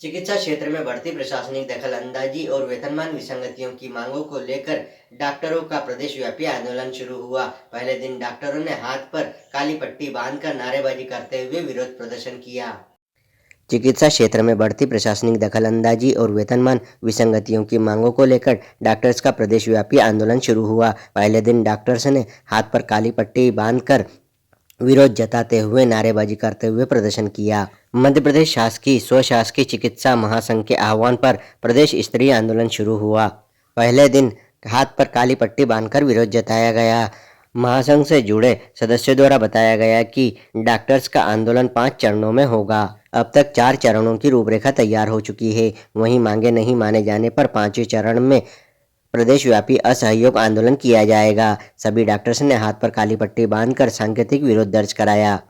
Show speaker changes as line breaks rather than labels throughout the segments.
चिकित्सा क्षेत्र में बढ़ती प्रशासनिक दखल-अंदाजी और वेतनमान विसंगतियों की मांगों को लेकर डॉक्टरों का प्रदेशव्यापी आंदोलन शुरू हुआ। पहले दिन डॉक्टरों ने हाथ पर काली पट्टी बांधकर नारेबाजी करते हुए विरोध प्रदर्शन किया। चिकित्सा क्षेत्र में बढ़ती प्रशासनिक दखल-अंदाजी और वेतनमान विसंगतियों की मांगों को लेकर डॉक्टर्स का प्रदेशव्यापी आंदोलन शुरू हुआ। पहले दिन डॉक्टर्स ने हाथ पर काली पट्टी बांधकर विरोध जताते हुए नारेबाजी करते हुए प्रदर्शन किया। मध्य प्रदेश शासकीय स्वशासकीय चिकित्सा महासंघ के आह्वान पर प्रदेश स्तरीय आंदोलन शुरू हुआ। पहले दिन हाथ पर काली पट्टी बांधकर विरोध जताया गया। महासंघ से जुड़े सदस्यों द्वारा बताया गया कि डॉक्टर्स का आंदोलन 5 चरणों में होगा। अब तक 4 चरणों की रूपरेखा तैयार हो चुकी है। वहीं मांगे नहीं माने जाने पर 5वें चरण में प्रदेशव्यापी असहयोग आंदोलन किया जाएगा। सभी डॉक्टर्स ने हाथ पर काली पट्टी बांधकर सांकेतिक विरोध दर्ज कराया।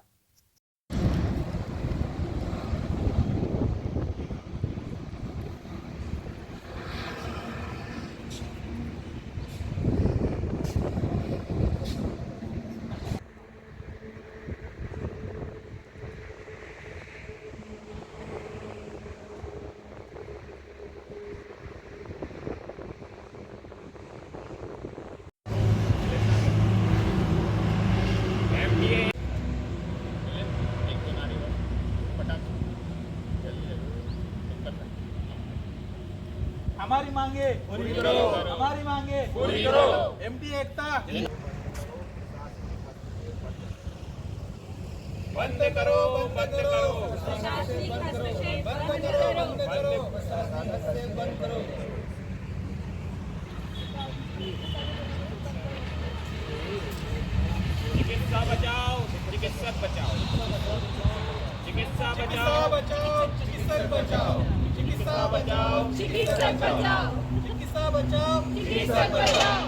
हमारी मांगे पूरी करो, हमारी मांगे पूरी करो। एमडी एकता बंद करो, बंद करो, बंद करो, बंद करो। चिकित्सा बचाओ, चिकित्सक बचाओ, चिकित्सा बचाओ, चिकित्सक बचाओ, चिकित्सा बचाओ, चिकित्सक बचाओ, चिकित्सा बचाओ, चिकित्सक बचाओ।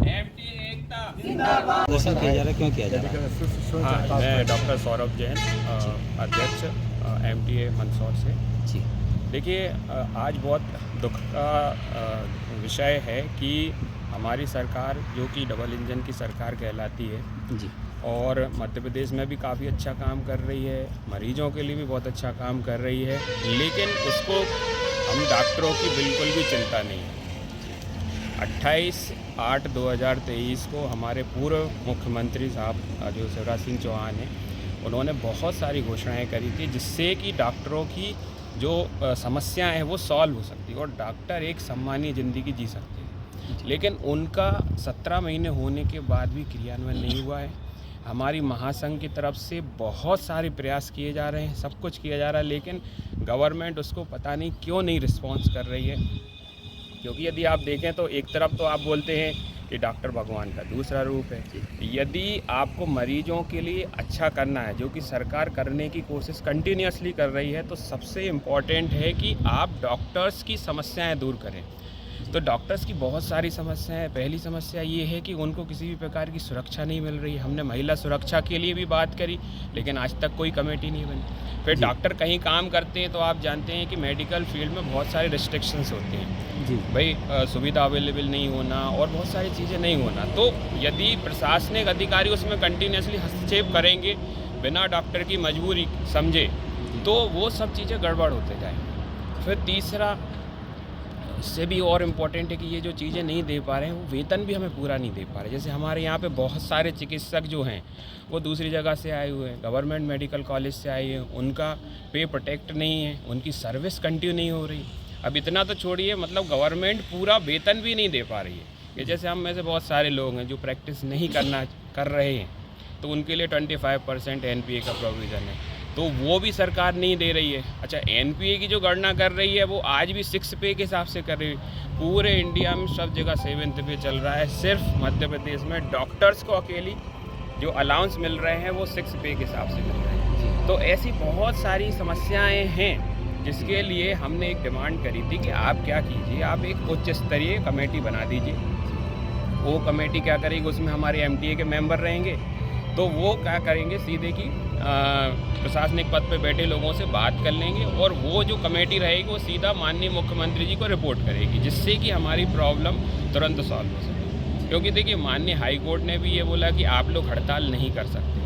एमटी एकता जिंदाबाद।
प्रदर्शन किया जा रहा है, क्यों किया जा रहा है?
हाँ, मैं डॉक्टर सौरभ जैन, अध्यक्ष एमटीए मंदसौर से।
जी
देखिए, आज बहुत दुख का विषय है कि हमारी सरकार, जो कि डबल इंजन की सरकार कहलाती है,
जी
और मध्य प्रदेश में भी काफ़ी अच्छा काम कर रही है, मरीजों के लिए भी बहुत अच्छा काम कर रही है, लेकिन उसको हम डॉक्टरों की बिल्कुल भी चिंता नहीं है। 28/8/2023 को हमारे पूर्व मुख्यमंत्री साहब जो शिवराज सिंह चौहान हैं, उन्होंने बहुत सारी घोषणाएं करी थी जिससे कि डॉक्टरों की जो समस्याएं हैं वो सॉल्व हो सकती है और डॉक्टर एक सम्मानीय ज़िंदगी जी सकते हैं। लेकिन उनका 17 महीने होने के बाद भी क्रियान्वयन नहीं हुआ है। हमारी महासंघ की तरफ से बहुत सारे प्रयास किए जा रहे हैं, सब कुछ किया जा रहा है, लेकिन गवर्नमेंट उसको पता नहीं क्यों नहीं रिस्पॉन्स कर रही है। क्योंकि यदि आप देखें तो एक तरफ तो आप बोलते हैं कि डॉक्टर भगवान का दूसरा रूप है। यदि आपको मरीजों के लिए अच्छा करना है, जो कि सरकार करने की कोशिश कंटिन्यूसली कर रही है, तो सबसे इम्पॉर्टेंट है कि आप डॉक्टर्स की समस्याएं दूर करें। तो डॉक्टर्स की बहुत सारी समस्याएं हैं। पहली समस्या ये है कि उनको किसी भी प्रकार की सुरक्षा नहीं मिल रही है। हमने महिला सुरक्षा के लिए भी बात करी, लेकिन आज तक कोई कमेटी नहीं बनी। फिर डॉक्टर कहीं काम करते हैं तो आप जानते हैं कि मेडिकल फील्ड में बहुत सारे रिस्ट्रिक्शंस होते हैं
जी
भाई, सुविधा अवेलेबल नहीं होना और बहुत सारी चीज़ें नहीं होना। तो यदि प्रशासनिक अधिकारी उसमें कंटिन्यूसली हस्तक्षेप करेंगे बिना डॉक्टर की मजबूरी समझे, तो वो सब चीज़ें गड़बड़ होते जाएंगी। फिर तीसरा, इससे भी और इम्पोर्टेंट है कि ये जो चीज़ें नहीं दे पा रहे हैं, वो वेतन भी हमें पूरा नहीं दे पा रहे। जैसे हमारे यहाँ पे बहुत सारे चिकित्सक जो हैं वो दूसरी जगह से आए हुए हैं, गवर्नमेंट मेडिकल कॉलेज से आए हैं, उनका पे प्रोटेक्ट नहीं है, उनकी सर्विस कंटिन्यू नहीं हो रही। अब इतना तो छोड़िए, मतलब गवर्नमेंट पूरा वेतन भी नहीं दे पा रही है। कि जैसे हम में से बहुत सारे लोग हैं जो प्रैक्टिस नहीं कर रहे हैं, तो उनके लिए 25% NPA का प्रोविज़न है, तो वो भी सरकार नहीं दे रही है। अच्छा, NPA की जो गणना कर रही है वो आज भी 6 पे के हिसाब से कर रही है। पूरे इंडिया में सब जगह 7th पे चल रहा है, सिर्फ मध्य प्रदेश में डॉक्टर्स को अकेली जो अलाउंस मिल रहे हैं वो 6 पे के हिसाब से मिल रहे हैं। तो ऐसी बहुत सारी समस्याएं हैं जिसके लिए हमने एक डिमांड करी थी कि आप क्या कीजिए, आप एक उच्च स्तरीय कमेटी बना दीजिए। वो कमेटी क्या करेगी, उसमें हमारे MTA के मेंबर रहेंगे, तो वो क्या करेंगे, सीधे की प्रशासनिक पद पे बैठे लोगों से बात कर लेंगे और वो जो कमेटी रहेगी वो सीधा माननीय मुख्यमंत्री जी को रिपोर्ट करेगी, जिससे कि हमारी प्रॉब्लम तुरंत सॉल्व हो सके। क्योंकि देखिए, माननीय हाई कोर्ट ने भी ये बोला कि आप लोग हड़ताल नहीं कर सकते।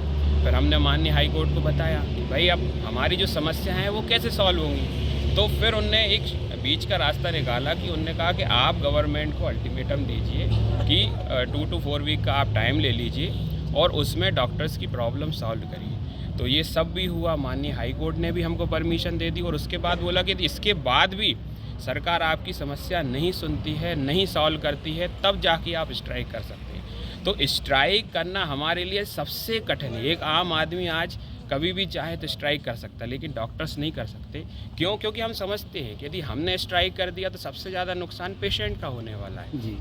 फिर हमने माननीय हाई कोर्ट को बताया कि भाई अब हमारी जो समस्या है वो कैसे सॉल्व होंगी। तो फिर उनने एक बीच का रास्ता निकाला कि उनने कहा कि आप गवर्नमेंट को अल्टीमेटम दीजिए कि 2 to 4 वीक का आप टाइम ले लीजिए और उसमें डॉक्टर्स की प्रॉब्लम सॉल्व करिए। तो ये सब भी हुआ, माननीय हाई कोर्ट ने भी हमको परमिशन दे दी और उसके बाद बोला कि इसके बाद भी सरकार आपकी समस्या नहीं सुनती है, नहीं सॉल्व करती है, तब जाके आप स्ट्राइक कर सकते हैं। तो स्ट्राइक करना हमारे लिए सबसे कठिन है। एक आम आदमी आज कभी भी चाहे तो स्ट्राइक कर सकता है, लेकिन डॉक्टर्स नहीं कर सकते। क्यों? क्योंकि हम समझते हैं कि यदि हमने स्ट्राइक कर दिया तो सबसे ज़्यादा नुकसान पेशेंट का होने वाला है।
जी।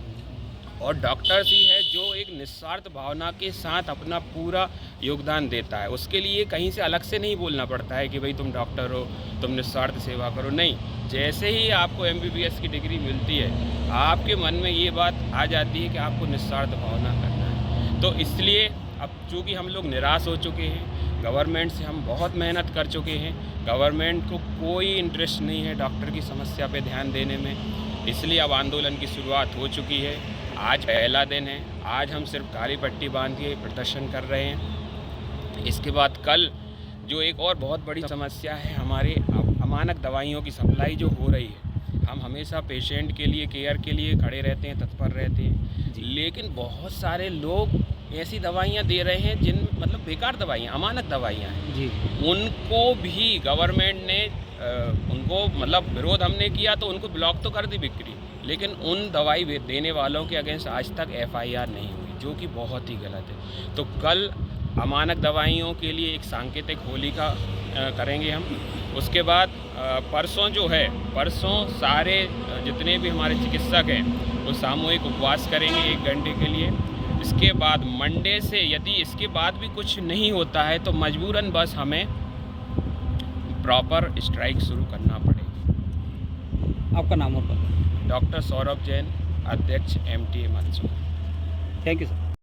और डॉक्टर्स ही है जो एक निस्वार्थ भावना के साथ अपना पूरा योगदान देता है। उसके लिए कहीं से अलग से नहीं बोलना पड़ता है कि भाई तुम डॉक्टर हो, तुम निस्वार्थ सेवा करो। नहीं, जैसे ही आपको MBBS की डिग्री मिलती है, आपके मन में ये बात आ जाती है कि आपको निस्वार्थ भावना करना है। तो इसलिए अब चूँकि हम लोग निराश हो चुके हैं, गवर्नमेंट से हम बहुत मेहनत कर चुके हैं, गवर्नमेंट को कोई इंटरेस्ट नहीं है डॉक्टर की समस्या पे ध्यान देने में, इसलिए अब आंदोलन की शुरुआत हो चुकी है। आज पहला दिन है, आज हम सिर्फ काली पट्टी बांध के प्रदर्शन कर रहे हैं। इसके बाद कल जो एक और बहुत बड़ी समस्या है, हमारे अमानक दवाइयों की सप्लाई जो हो रही है। हम हमेशा पेशेंट के लिए, केयर के लिए खड़े रहते हैं, तत्पर रहते हैं, लेकिन बहुत सारे लोग ऐसी दवाइयाँ दे रहे हैं जिन मतलब बेकार दवाइयाँ, अमानक दवाइयाँ हैं
जी।
उनको भी गवर्नमेंट ने उनको मतलब विरोध हमने किया तो उनको ब्लॉक तो कर दी बिक्री, लेकिन उन दवाई देने वालों के अगेंस्ट आज तक FIR नहीं हुई, जो कि बहुत ही गलत है। तो कल अमानक दवाइयों के लिए एक सांकेतिक होलिका करेंगे हम। उसके बाद परसों जो है, परसों सारे जितने भी हमारे चिकित्सक हैं वो सामूहिक उपवास करेंगे 1 घंटे के लिए। इसके बाद मंडे से यदि इसके बाद भी कुछ नहीं होता है तो मजबूरन बस हमें प्रॉपर स्ट्राइक शुरू करना पड़ेगी।
आपका नाम और पता?
डॉक्टर सौरभ जैन, अध्यक्ष MTA Mandsaur.
Thank you sir.